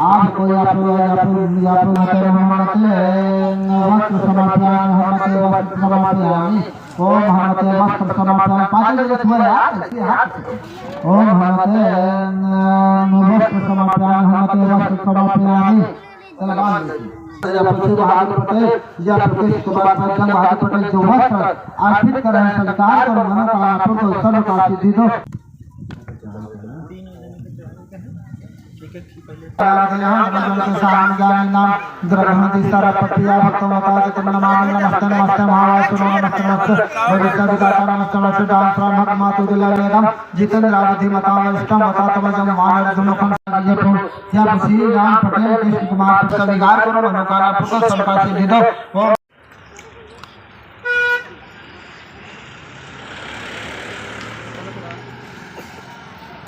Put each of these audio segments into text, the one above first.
आज कोई ओम हनुमते वस्त्र समाप्यामि पांच जगह हुआ यार ओम हनुमते वस्त्र समाप्यामि हनुमते वस्त्र समाप्यामि चला बात या पीछे हाथ पटे या प्रदेश के बाद में जंग हाथ पटे जो वस्त्र अर्पित कर रहे हैं स्वीकार करो मनोकामना पूर्ण सब का सिद्धि दो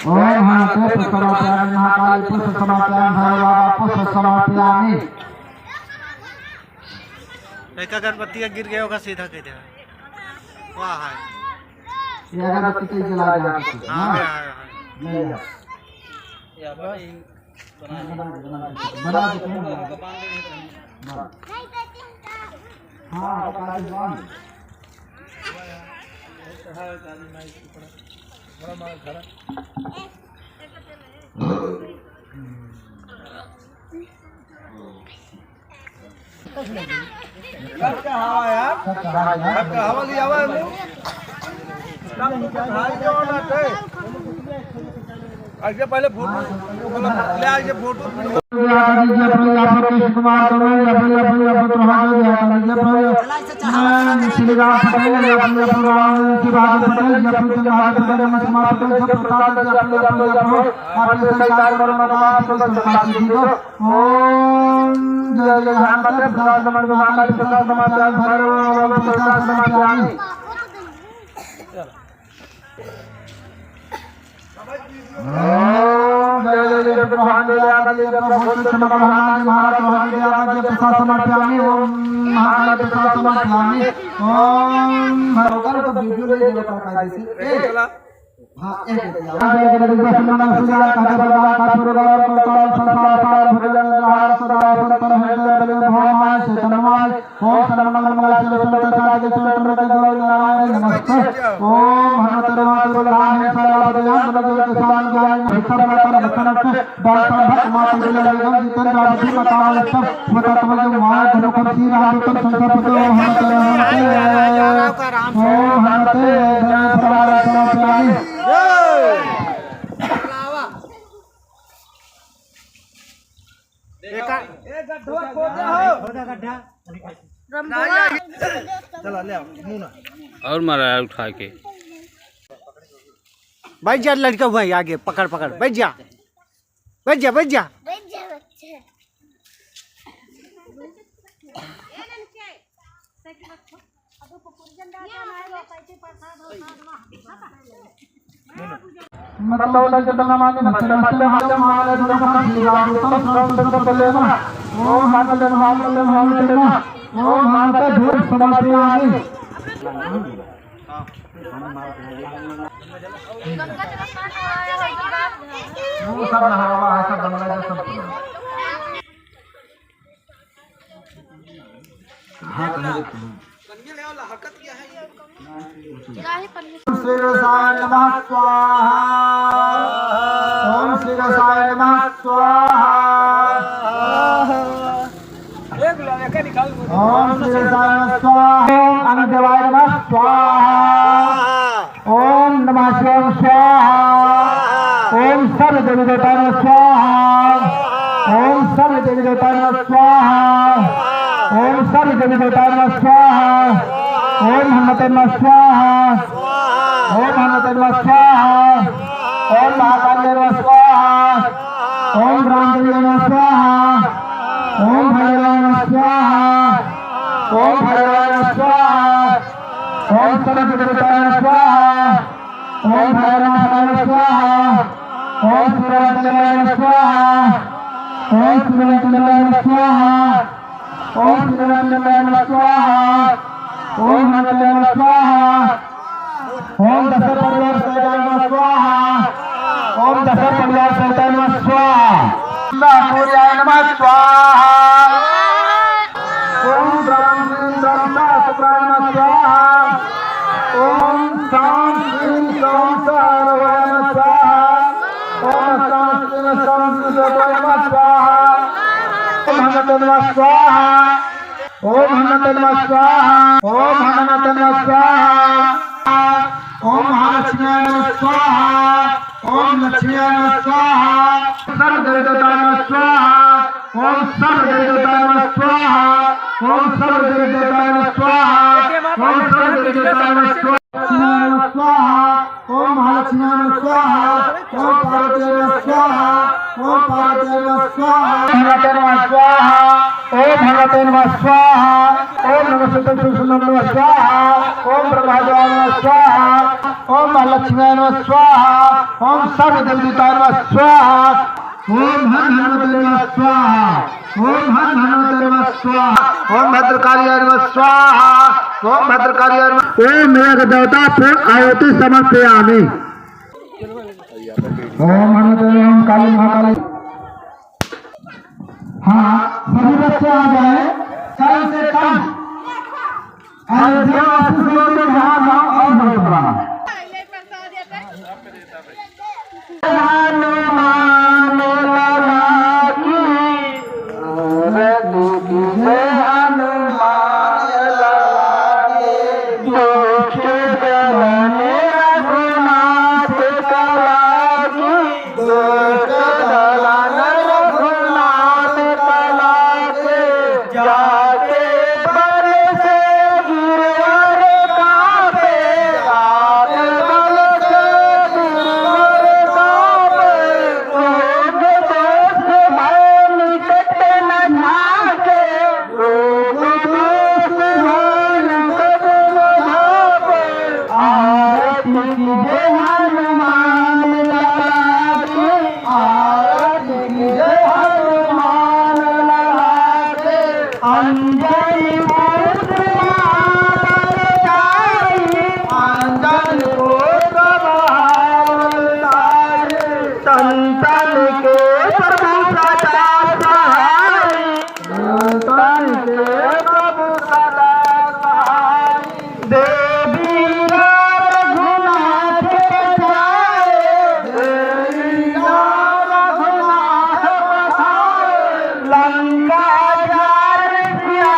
ओम हनुमते पुष्पमाप्यामि महाकाली पुष्पमाप्यामि भैरवा पुष्पमाप्यामि एक अगरबत्ती का गिर गया होगा सीधा कह देगा वाह है ये अगरबत्ती के जला जाए हां या भाई बना दे हां बता दे बड़ा मार खड़ा क्या हवा यार हवा लिया हुआ है आगे पहले फोटो ले आगे फोटो और मारा उठा के बैठ जा लड़का हुआ है आगे पकड़ पकड़ बैठ जा बैठ जा बैठ जा श्री रसाय नमः स्वाहा ओम श्री रसाय नमः स्वाहा ओम श्री रसाय नमः स्वाहा ओम अनुदेवाय नमः स्वाहा ओम नमः शिवाय स्वाहा ओम सर्व देवी देवताय नमः स्वाहा ओम सर्व देवी देवताय नमः स्वाहा ओम सर्व देवी देवताय नमः स्वाहा ओम हनुमते नमः स्वाहा ओम हनुमते नमः स्वाहा ओम महाकाली नमः स्वाहा ओम रामदेवी नमः स्वाहा ओम भैरवाय नमः स्वाहा ओम भैरवाय नमः स्वाहा ओम सरस्वती देवताय नमः स्वाहा ओम भैरवाय नमः स्वाहा ओम सूर्यदेवाय नमः स्वाहा ओम श्रीरंजनाय स्वाहा ओम श्रीरंजनाय स्वाहा ओम हनुमते स्वाहा ओम दश परिवार सहिताय स्वाहा ओम दश परिवार सहिताय स्वाहा सूर्याय नमः स्वाहा ओम ब्रह्मा शुक्राय नमः स्वाहा ओम शाम श्रीं शाम सर्वाय नमः स्वाहा ओम शाम श्रीं शाम सर्वाय नमः स्वाहा ओम हनुमते नमः स्वाहा ओम हनुमते नमः स्वाहा ओम हनुमते नमः स्वाहा ओम महालक्ष्म्याय नमः स्वाहा ओम लक्ष्म्याय नमः स्वाहा सर्वदेवताय नमः स्वाहा ओम सर्वदेवताय नमः स्वाहा ओम सर्वदेवताय नमः स्वाहा ओम सर्वदेवताय नमः स्वाहा ओम महालक्ष्म्याय नमः स्वाहा ओम पार्वती नमः स्वाहा ओम पार्वती नमः स्वाहा हनुमते नमः स्वाहा ओम हनुमते नमः स्वाहा ओम नमस्ते नमः स्वाहा ओम ब्रह्मदेवाय नमः स्वाहा ओम महालक्ष्म्याय नमः स्वाहा ओम सर्वदेवताय नमः स्वाहा ओम हनुमते नमः स्वाहा ओम हनुमते नमः स्वाहा ओम भद्रकालियाय नमः स्वाहा ओम भद्रकालियाय नमः ओम मेघ देवता पूर्ण आहुति समर्पयामि ओम हनुमते ओम काली महाकाली। हाँ सभी बच्चे आ जाए कम से कम अयोध्या वासी लोग यहाँ गाँव और बहुत बड़ा हनुमान लाला की हनुमान लाला की दुष्ट दलने रघुनाथ कला की दुष्ट दलने रघुनाथ कला के जाके बल से गिरवर कांपे जाके बल से गिरवर कांपे रोग दोष भय निकट न झाके रोग दोष भय निकट न झाके आरती कीजे हनुमान लाला की आरती कीजे हनुमान लाला के अंजनी पुत्र महाबलशाली अंजनी पुत्र महाबलशाली संतन के प्रभु सदा सहाय संतन के प्रभु सदा सहाय देवी रघुनाथ बधाए देवी रघुनाथ बधाए लंका जार सिया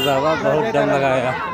बाबा बहुत दम लगाया।